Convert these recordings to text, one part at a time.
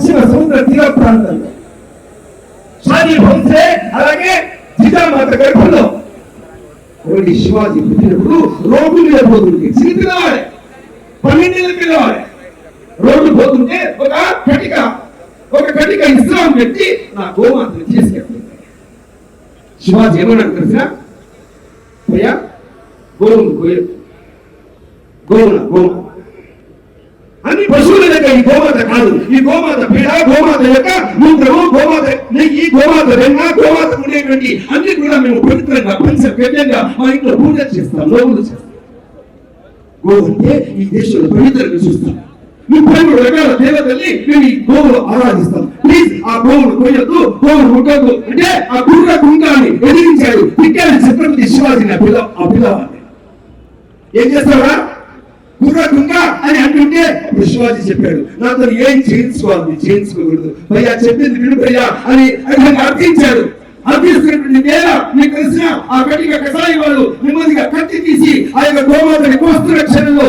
పశ్చిమ సముద్ర తీర ప్రాంతంలో షాజీ భోంస్లే అలాగే జిజామాత గర్భంలో ఒకటి శివాజీ పుట్టినప్పుడు రోడ్డు మీద పోతుంటే చిన్న పిల్లవాడే 12 ఏళ్ళ పిల్లవాడే రోడ్డు పోతుంటే ఒక కటిక ఇస్లాం పెట్టి నా గోమాతను తీసుకెళ్తుంది. శివాజీ ఏమన్నాడు తెలిసిన భయ్యా గోవును గోమాత అన్ని పశువుల దగ్గర ఈ గోమాత కాదు, ఈ గోమాత పీడ, గోమాత యొక్క మూత్రము, గోమాత నెయ్యి, గోమాత వెన్న, గోమాత ఉండేటువంటి అన్ని కూడా మేము పవిత్రంగా పంచవ్యంగా మా ఇంట్లో పూజ చేస్తాం, లోపులు చేస్తాం. గో అంటే ఈ దేశంలో పవిత్రంగా చూస్తాం. 33 రకాల దేవతల్ని మేము ఈ గోవులు ఆరాధిస్తాం. ప్లీజ్ ఆ గోవును కొయ్యొద్దు, గోవును ముట్టొద్దు అంటే ఆ గుర్ర కుంకాన్ని ఎదిరించాడు తిట్టాడు ఛత్రపతి శివాజీని. ఆ పిల్లవాడిని ఏం చేస్తావా గుర్ర కుంక అని అంటుంటే అప్పుడు శివాజీ చెప్పాడు నాతో ఏం చేయించుకోకూడదు భయ్యా, చెప్పింది విను భయ్యా అని అర్థించాడు. అర్థిస్తున్నటువంటి వేళ మీకు తెలిసిన ఆ కటిక కసాయి వాళ్ళు నెమ్మదిగా కత్తి తీసి ఆ యొక్క గోమాతని కోస్తున్న క్షణంలో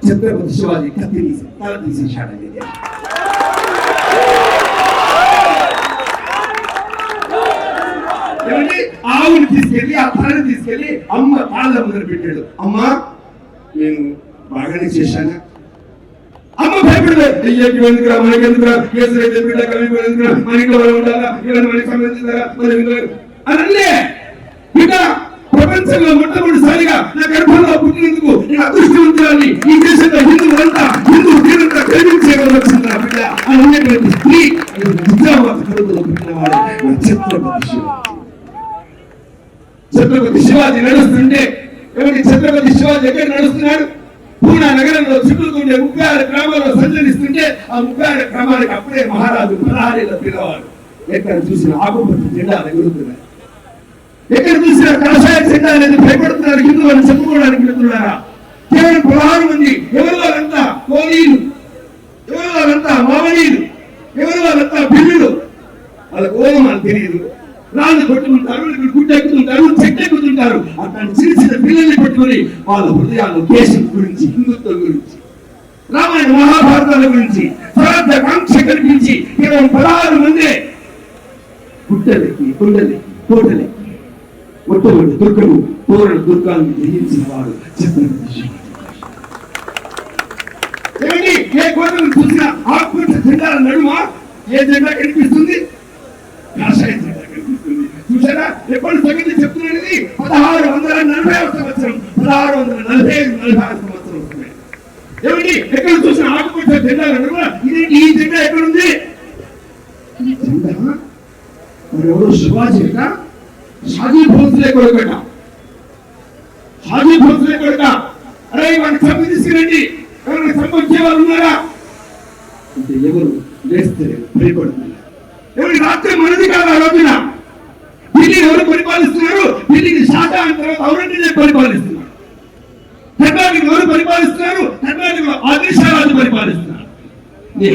ఛత్రపతి శివాజీ కత్తి తీసి తల తీసేశాడని. ఆవుని తీసుకెళ్లి ఆ తలని తీసుకెళ్లి అమ్మ కాళ్ళ ముందర పెట్టాడు. అమ్మా నేను బాగానే చేశాను. అమ్మ భయపడలేదు, అయ్యకి ఎందుకురా మనకెందుకురా, కేసులు అయితే బిడ్డ కలిపి ఎందుకురా, మన ఇంట్లో మనం ఉండాలా, ఇవన్నీ మనకి సంబంధించిందా అనంటే బిడ్డ ప్రపంచంలో మొట్టమొదటిసారిగా నా గర్భంలో పుట్టినందుకు నేను అదృష్టవంతురాన్ని, ఈ దేశంలో హిందూ తీరంతా ప్రేమించేయవలసింది నా బిడ్డ అని అనేటువంటి స్త్రీ నిజామాబాద్ కడుపులో పుట్టినవాడు ఛత్రపతి శివాజీ నడుస్తుంటే ఛత్రపతి శివాజీ ఎక్కడ నడుస్తున్నాడు? పూనా నగరంలో చుట్టుకుంటే 36 గ్రామాల్లో సంచరిస్తుంటే ఆ 36 గ్రామాలకు అప్పుడే మహారాజు 16 ఏళ్ల పిల్లవాడు. ఎక్కడ చూసిన ఆకుపచ్చ జెండా ఎగురుతున్నాడు, ఎక్కడ చూసిన కాషాయ జెండా అనేది భయపడుతున్నారు. హిందూ అని చెప్పుకోవడానికి వెళ్తున్నారా? కేవలం 16 మంది. ఎవరు వాళ్ళంతా కోలీలు, ఎవరు వాళ్ళంతా మామనీయులు, ఎవరు వాళ్ళంతా బిల్లులు. వాళ్ళకు ఓమని తెలియదు, రాళ్ళు కొట్టుకుంటారు, గుడ్డెక్కుతుంటారు, చెట్టెక్కుతుంటారు. అట్లాంటి చిన్న చిన్న పిల్లల్ని పట్టుకొని వాళ్ళ హృదయాల్లో దేశం గురించి, హిందుత్వం గురించి, రామాయణ మహాభారతాల గురించి, స్వరాజ్య కాంక్ష కల్పించి కేవలం 16 మందే గుడ్డలెక్కి, కొండలెక్కి, కోటలెక్కి ఒట్టొడు దుర్గము పూర్ణ దుర్గాన్ని జయించిన వాడు ఛత్రపతి శివాజీ. ఏ కోటను చూసినా ఆకుపచ్చ జెండాల నడుమ ఏ జెండా కనిపిస్తుంది? కాషాయ జెండా కనిపిస్తుంది. చూసారా ఎప్పుడు సంగతి చెప్తున్నది? 1640 సంవత్సరం, 1645 సంవత్సరం వస్తుంది. ఏమండి ఎక్కడ చూసిన ఆకుపచ్చ జెండాల నడుమ ఈ జెండా ఎక్కడుంది? ఈ జెండా ఎవరు? శివాజీ షాజీ భోంస్లే కొడుకట, షాజీ భోంస్లే కొడుక. అరే వాడిని చంపి తీసుకురండి, ఎవరైనా చంపొచ్చే వాళ్ళు ఉన్నారా అంటే ఎవరు లేస్తే భయపడుతున్నారు. ఎవరి రాత్రి మనది కాదు. ఆ రోజున ఢిల్లీ ఎవరు పరిపాలిస్తున్నారు? ఢిల్లీని షాజా అయిన తర్వాత ఔరంగజేబ్ పరిపాలిస్తున్నారు. కర్ణాటక ఎవరు పరిపాలిస్తున్నారు? కర్ణాటకలో ఆదిల్షారాజు పరిపాలిస్తున్నారు.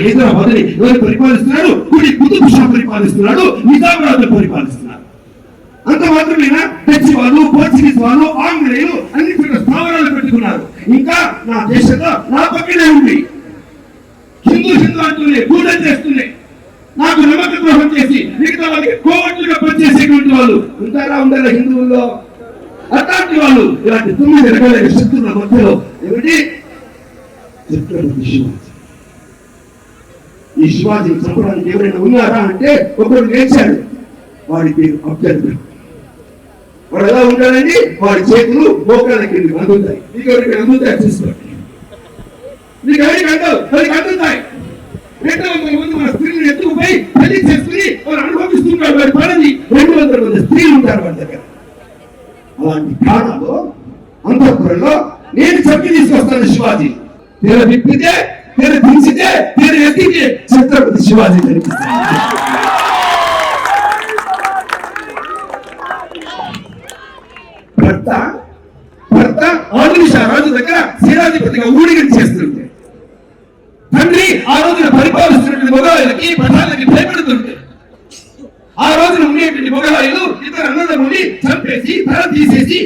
హైదరాబాద్ ని ఎవరు పరిపాలిస్తున్నారు? కుతుబ్ షా పరిపాలిస్తున్నాడు, నిజామాబాద్ పరిపాలిస్తున్నారు. అంత మాత్రమేనా? డచ్ వాళ్ళు, పోర్చుగీస్ వాళ్ళు, ఆంగ్లేయులు అన్ని స్థావరాలు పెట్టుకున్నారు. ఇంకా నా దేశంలో నా పక్కనే ఉంది హిందూ అంటూనే పూజ చేస్తూనే నాకు నమ్మక ద్రోహం చేసి మిగతా వాళ్ళకి కోవట్లుగా పనిచేసేటువంటి వాళ్ళు ఉంటారా? ఉండరా హిందువుల్లో? అట్లాంటి వాళ్ళు ఇలాంటి 9 రకాల శక్తుల మధ్యలో ఏమిటి ఛత్రపతి శివాజీ. ఈ శివాజీని చంపడానికి ఎవరైనా ఉన్నారా అంటే ఒకరు లేచాడు, వాడి పేరు అభ్యర్థి. వాడు ఎలా ఉంటాడండి? వాడి చేతులు మోకాళ్ళ కిందకి అందుతాయి. మీకు ఎవరికి అందుతాయి చూసుకోండి, మీకు ఎవరికి అందవు, వాడికి అందుతాయి. 200 మంది మన స్త్రీలను ఎత్తుకుపోయి పెళ్లి చేసుకుని వారు అనుభవిస్తుంటారు. వాడి పనిని 200 మంది స్త్రీలు ఉంటారు వాడి దగ్గర. అలాంటి కాలంలో అంతఃపురంలో నేను చంపి తీసుకొస్తాను శివాజీ. తెర విప్పితే, తెర దించితే, తెర ఎత్తితే ఛత్రపతి శివాజీ కనిపిస్తాడు. భర్త ఆదిల్ షా రాజు దగ్గర సేనాధిపతిగా ఊడిగం చేస్తుంటే తండ్రి ఆ రోజున పరిపాలిస్తున్నటువంటి మొఘలాయులకి, పఠాలకి భయపడుతుంటే ఆ రోజున ఉండేటువంటి మొఘలాయులు ఇతర అన్నదమ్ముని చంపేసి తల తీసేసి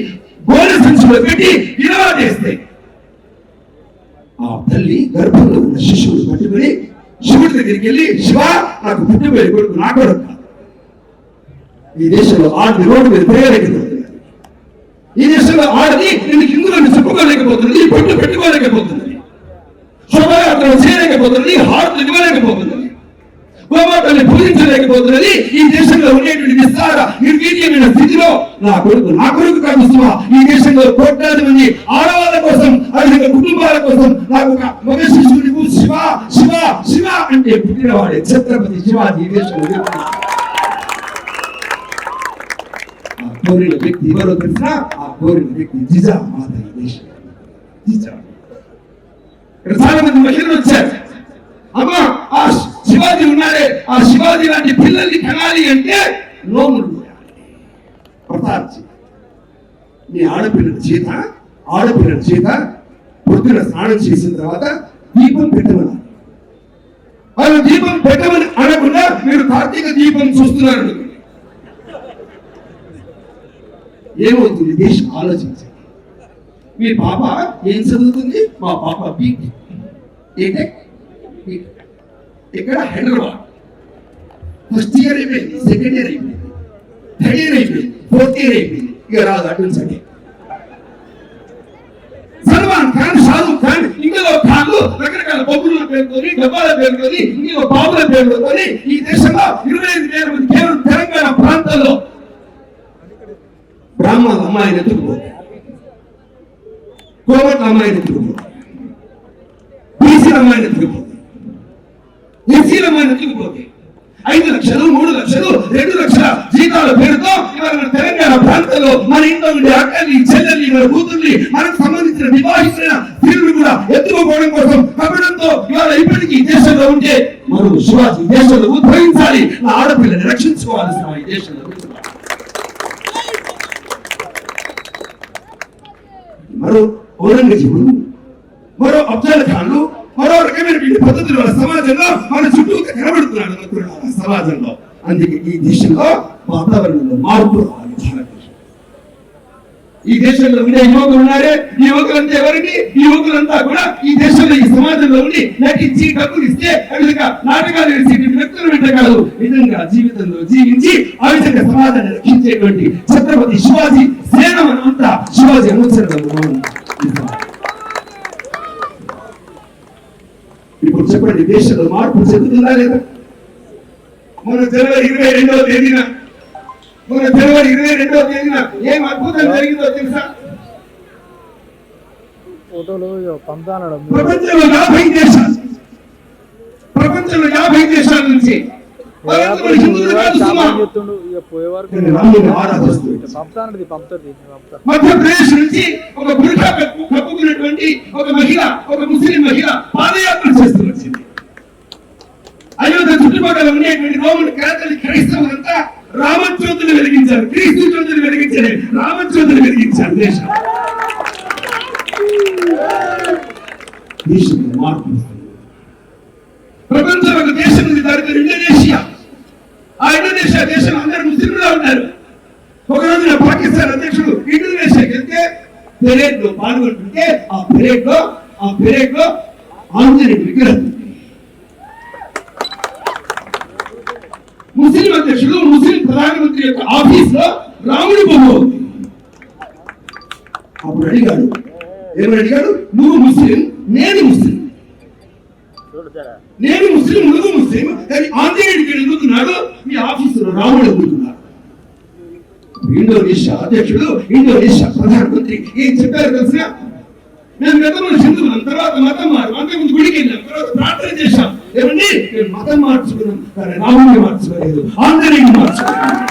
గోడ సంచులో పెట్టి విలువ చేస్తే ఆ తల్లి గర్భంలో ఉన్న శిశువును పట్టుకుని శివుడి దగ్గరికి వెళ్ళి శివ నాకు పుట్టిపోయే కొడుకు నా కొడుకు కాదు. ఈ దేశంలో ఆడది రోడ్డు మీద తిరగలేకపోతున్నది. ఈ దేశంలో ఆడది నేను హిందువులను చెప్పుకోలేకపోతున్నది, పొట్టు పెట్టుకోలేకపోతున్నది, శోభయాత్రలు చేయలేకపోతున్నది, హారతులు ఇవ్వలేకపోతున్నది, గోమాతల్ని పూజించలేకపోతున్నది. ఈ దేశంలో ఉండేటువంటి విస్తార నిర్వీర్యమైన స్థితిలో నా కొడుకు కనిపిస్తున్నా. ఈ దేశంలో కోట్లాది మంది ఆడవాళ్ళ కోసం, అదే కుటుంబాల కోసం నాకు ఒక మగ శిశువుని శివ శివ శివ అంటే పుట్టినవాడే ఛత్రపతి శివాజీ. ఈ దేశంలో ఆ కోరిన వ్యక్తి ఎవరో తెలిసినా ఆ కోరిన వ్యక్తి జిజామాత. ఈ దేశం ఇక్కడ చాలా మంది మహిళలు వచ్చారు. అమ్మా ఆ శివాజీ ఉన్నాడే, ఆ శివాజీ లాంటి పిల్లల్ని కనాలి అంటే నోములు ప్రతార్చి మీ ఆడపిల్లల చేత పొద్దున స్నానం చేసిన తర్వాత దీపం పెట్టమన్నారు. వాళ్ళు దీపం పెట్టమని అనకుండా మీరు కార్తీక దీపం చూస్తున్నారు. ఏమవుతుంది? దేశం ఆలోచించండి. మీ పాప ఏం చదువుతుంది? మా పాప బీటెక్. ఇక్కడ హైదరాబాద్ ఫస్ట్ ఇయర్ అయిపోయింది, సెకండ్ ఇయర్ అయిపోయింది, థర్డ్ ఇయర్ అయిపోయింది, ఫోర్త్ ఇయర్ అయిపోయింది. ఇక రాదు అటుంచండి. సల్మాన్ ఖాన్, షారూక్ ఖాన్, ఇందులో ఖాన్లు రకరకాల బొబ్బుల పేరుతోని, డబ్బాల పేరుతోని, ఇందులో బాబుల పేరుతోని ఈ దేశంలో 25,000 మంది కేవలం తెలంగాణ ప్రాంతాల్లో బ్రాహ్మణ అమ్మాయిని ఎత్తుకుపోతాయి, కోమట్ల అమ్మాయిని ఎత్తుకుపోతాయి, బీసీల అమ్మాయిని ఎత్తుకుపోతాయి, ఎస్సీల అమ్మాయిని ఎత్తుకుపోతాయి. 5 లక్షలు, 3 లక్షలు, 2 లక్షల జీతాల పేరుతో ఇవాళ మన తెలంగాణ ప్రాంతంలో మన ఇంట్లో ఉండే అక్కల్ని, చెల్లెల్ని, మన కూతుర్ని, మనకు సంబంధించిన వివాహితులైన స్త్రీలు కూడా ఎత్తుకోవడం కోసం కప్పడంతో ఇవాళ ఇప్పటికీ దేశంలో ఉంటే మనం శివాజీ దేశంలో ఉద్భవించాలి, నా ఆడపిల్లని రక్షించుకోవాల్సిన ఈ దేశంలో మరో ఔరంగజేబులు, మరో అఫ్జల్ ఖాన్లు, మరో రకమైనటువంటి పద్ధతులు మన సమాజంలో మన చుట్టూ కనబడుతున్నాడు సమాజంలో. అందుకే ఈ దేశంలో వాతావరణంలో మార్పు రావాలి. ఈ దేశంలో ఉండే యువకులు ఉన్నారే, ఈ యువకులంతా ఎవరికి? ఈ యువకులంతా కూడా ఈ దేశంలో ఈ సమాజంలో ఉండి నటించి డబ్బులు ఇస్తే ఆ విధంగా నాటకాలు వేసి వ్యక్తులు వెంటకాదు విధంగా జీవితంలో జీవించి ఆ విధంగా సమాజాన్ని రక్షించేటువంటి ఛత్రపతి శివాజీ సేన అంతా శివాజీ అనుసరణ. ఇప్పుడు చెప్పండి, దేశంలో మార్పు చెందుతుందా లేదా? మన జనవరి 22వ తేదీన ఏం అద్భుతం జరిగిందో తెలుసా? ప్రపంచంలో 50 దేశాల నుంచి మధ్యప్రదేశ్ నుంచి ఒక బుర్ఖా కప్పుకున్నటువంటి ఒక మహిళ, ఒక ముస్లిం మహిళ పాదయాత్ర చేస్తూ వచ్చింది. అయోధ్య చుట్టుపక్కల ఉండేటువంటి రోమన్ క్యాథలిక్ క్రైస్తవులంతా రామజ్యోతులు వెలిగించారు, క్రీస్తు జ్యోతులు వెలిగించారు, రామజ్యోతులు వెలిగించారు. దేశంలో మార్పు. ప్రపంచంలో ఒక దేశం ఉంది, దాని పేరు ఇండోనేషియా. ఆ ఇండోనేషియా దేశం అందరూ ముస్లింలుగా ఉంటారు. ఒక రోజున పాకిస్తాన్ అధ్యక్షుడు ఇండోనేషియాకి వెళ్తే పెరేడ్ లో పాల్గొంటుంటే ఆ పెరేడ్ లో ఆంజనేయ విగ్రహం. ముస్లిం అధ్యక్షుడు, ముస్లిం ప్రధానమంత్రి యొక్క ఆఫీస్ లో రాముడి బొమ్మ ఉంది. అప్పుడు అడిగాడు, ఏమని అడిగాడు? నువ్వు ముస్లిం, నేను ముస్లిం, నువ్వు ముస్లిం, కానీ ఆంజనేయుడికి ఎందుకున్నాడు? మీ ఆఫీసులో రాముడు ఎందుకున్నాడు? ఇండోనేషియా అధ్యక్షుడు, ఇండోనేషియా ప్రధానమంత్రి ఏం చెప్పారు తెలిసిన? మేము గతంలో హిందువులం, తర్వాత మతం మారు, అంతకుముందు గుడికి వెళ్ళాం, తర్వాత ప్రార్థన చేశాం. ఏమండి మేము మతం మార్చుకున్నాం, కానీ రాముడిని మార్చుకోలేదు, ఆంజనేయుని మార్చుకోలేదు.